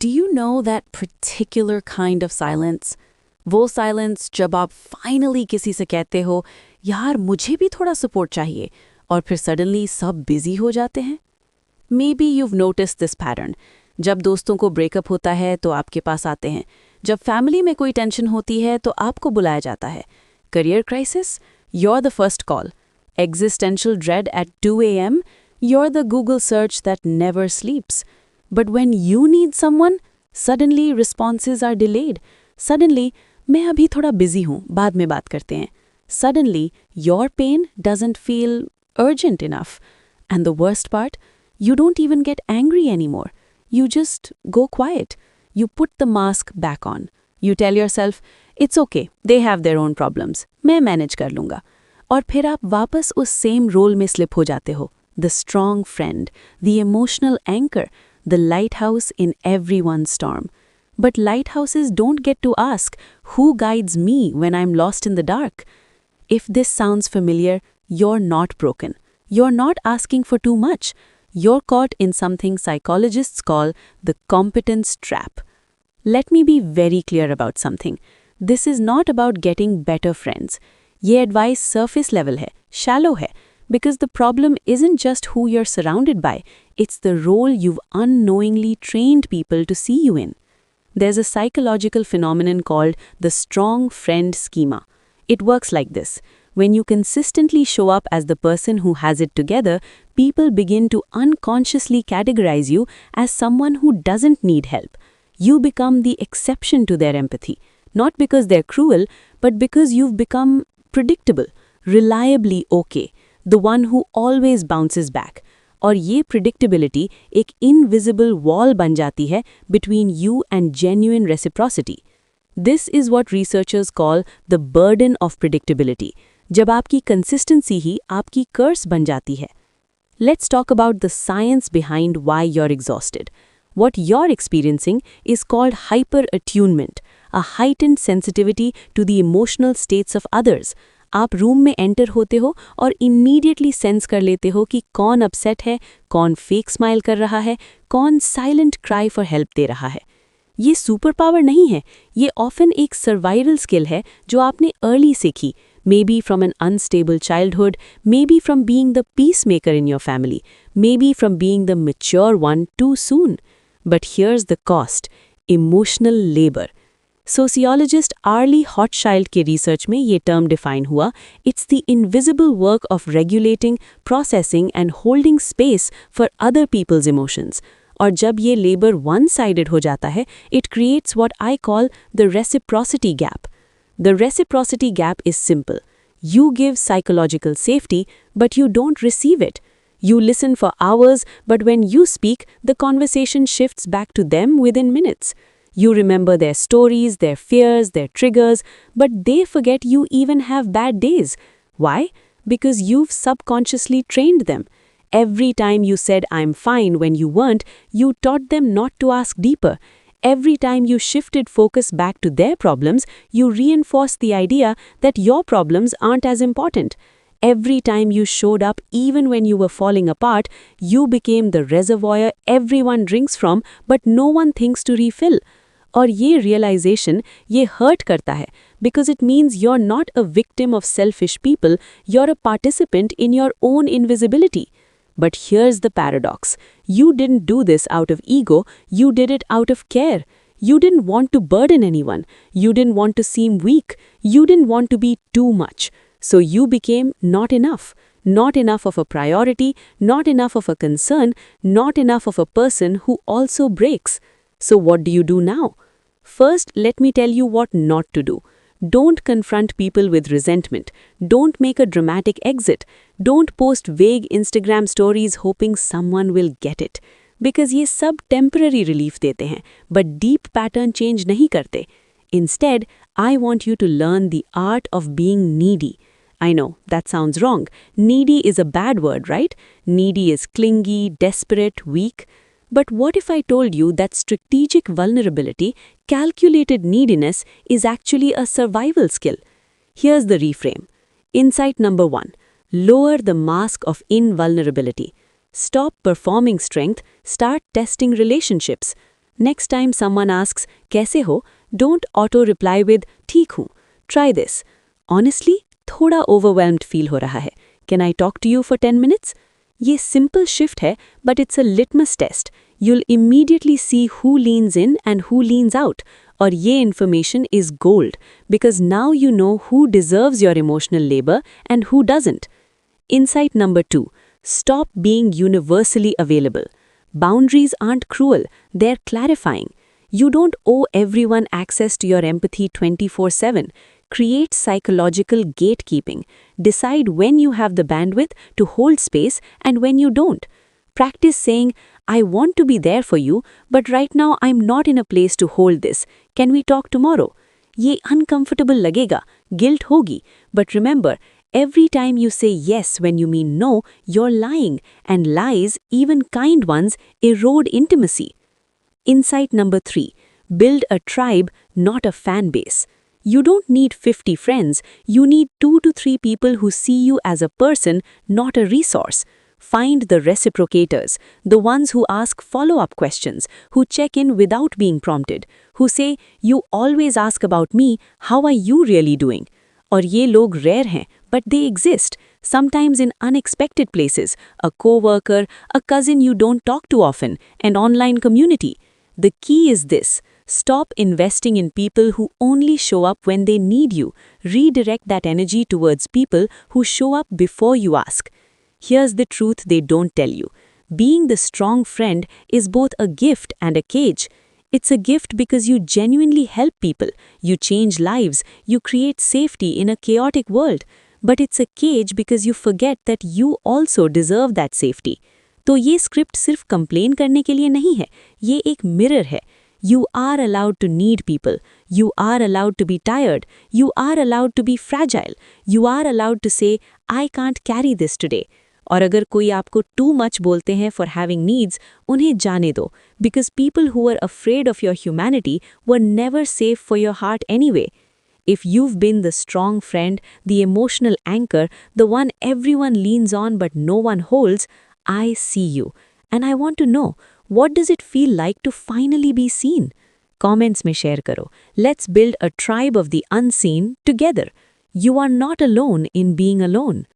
Do you know that particular kind of silence? वो silence जब आप फाइनली किसी से कहते हो यार मुझे भी थोड़ा सपोर्ट चाहिए और फिर सडनली सब बिजी हो जाते हैं। May be you've noticed this pattern। जब दोस्तों को ब्रेकअप होता है तो आपके पास आते हैं, जब फैमिली में कोई टेंशन होती है तो आपको बुलाया जाता है। Career crisis, you're the first call। Existential dread at 2 a.m., you're the Google search that never sleeps। But when you need someone, suddenly responses are delayed। Suddenly, मैं अभी थोड़ा बिजी हूँ, बाद में बात करते हैं। Suddenly, your pain doesn't feel urgent enough। And the worst part, you don't even get angry anymore। You just go quiet। You put the mask back on। You tell yourself, it's okay, they have their own problems। मैं manage कर लूँगा। और फिर आप वापस उस same role में slip हो जाते हो। The strong friend, the emotional anchor, the lighthouse in everyone's storm। But lighthouses don't get to ask, who guides me when I'm lost in the dark? If this sounds familiar, you're not broken। You're not asking for too much। You're caught in something psychologists call the competence trap। Let me be very clear about something। This is not about getting better friends। ये advice surface level है, shallow है, because the problem isn't just who you're surrounded by, it's the role you've unknowingly trained people to see you in। There's a psychological phenomenon called the strong friend schema। It works like this. When you consistently show up as the person who has it together, people begin to unconsciously categorize you as someone who doesn't need help। You become the exception to their empathy, not because they're cruel, but because you've become predictable, reliably okay, the one who always bounces back। और ये predictability एक invisible wall बन जाती है between you and genuine reciprocity। This is what researchers call the burden of predictability, जब आपकी consistency ही आपकी curse बन जाती है। Let's talk about the science behind why you're exhausted। What you're experiencing is called hyper-attunement, a heightened sensitivity to the emotional states of others। आप room में enter होते हो और इमीडिएटली सेंस कर लेते हो कि कौन अपसेट है, कौन फेक स्माइल कर रहा है, कौन साइलेंट क्राई फॉर हेल्प दे रहा है। ये सुपर पावर नहीं है, ये ऑफन एक सर्वाइवल स्किल है जो आपने अर्ली सीखी, may be from an unstable childhood, may be from being the peace maker in your family, may be from being the mature one too soon. But here's the cost, emotional labour. Sociologist Arlie Hochschild के research में ये term define हुआ, it's the invisible work of regulating, processing and holding space for other people's emotions. और जब ये labour one sided हो जाता है, it creates what I call the reciprocity gap. The reciprocity gap is simple. You give psychological safety, but you don't receive it। You listen for hours, but when you speak, the conversation shifts back to them within minutes। You remember their stories, their fears, their triggers, but they forget you even have bad days। Why? Because you've subconsciously trained them। Every time you said I'm fine when you weren't, you taught them not to ask deeper। Every time you shifted focus back to their problems, you reinforced the idea that your problems aren't as important। Every time you showed up even when you were falling apart, you became the reservoir everyone drinks from but no one thinks to refill। और ये realization, ये hurt करता है, because it means you're not a victim of selfish people, you're a participant in your own invisibility। But here's the paradox. You didn't do this out of ego, you did it out of care। You didn't want to burden anyone, you didn't want to seem weak, you didn't want to be too much। So you became not enough। Not enough of a priority, not enough of a concern, not enough of a person who also breaks। So what do you do now? First, let me tell you what not to do। Don't confront people with resentment। Don't make a dramatic exit। Don't post vague Instagram stories hoping someone will get it। Because ये सब temporary relief देते हैं, but deep pattern change नहीं करते। Instead, I want you to learn the art of being needy। I know, that sounds wrong। Needy is a bad word, right? Needy is clingy, desperate, weak। But what if I told you that strategic vulnerability, calculated neediness, is actually a survival skill? Here's the reframe. Insight number 1. Lower the mask of invulnerability. Stop performing strength, start testing relationships. Next time someone asks, कैसे हो? Don't auto-reply with, ठीक हूँ. Try this. Honestly, थोड़ा overwhelmed feel हो रहा है. Can I talk to you for 10 minutes? ये simple shift है, but it's a litmus test. You'll immediately see who leans in and who leans out. और ये information is gold, because now you know who deserves your emotional labor and who doesn't. Insight number 2. Stop being universally available. Boundaries aren't cruel, they're clarifying. You don't owe everyone access to your empathy 24/7. Create psychological gatekeeping. Decide when you have the bandwidth to hold space and when you don't. Practice saying, I want to be there for you, but right now I'm not in a place to hold this. Can we talk tomorrow? ये uncomfortable लगेगा, guilt होगी, but remember, every time you say yes when you mean no, you're lying, and lies, even kind ones, erode intimacy. Insight number 3. Build a tribe, not a fan base. You don't need 50 friends, you need 2 to 3 people who see you as a person, not a resource. Find the reciprocators, the ones who ask follow-up questions, who check in without being prompted, who say, you always ask about me, how are you really doing? और ये लोग rare हैं, but they exist, sometimes in unexpected places, a co-worker, a cousin you don't talk to often, an online community. The key is this: stop investing in people who only show up when they need you. Redirect that energy towards people who show up before you ask. Here's the truth they don't tell you. Being the strong friend is both a gift and a cage. It's a gift because you genuinely help people, you change lives, you create safety in a chaotic world. But it's a cage because you forget that you also deserve that safety. तो ये script सिर्फ complain करने के लिए नहीं है, ये एक मिरर है. You are allowed to need people. You are allowed to be tired. You are allowed to be fragile. You are allowed to say, I can't carry this today. और अगर कोई आपको too much बोलते हैं for having needs, उन्हें जाने दो, because people who are afraid of your humanity were never safe for your heart anyway. If you've been the strong friend, the emotional anchor, the one everyone leans on but no one holds, I see you. And I want to know, what does it feel like to finally be seen? Comments में share करो. Let's build a tribe of the unseen together. You are not alone in being alone.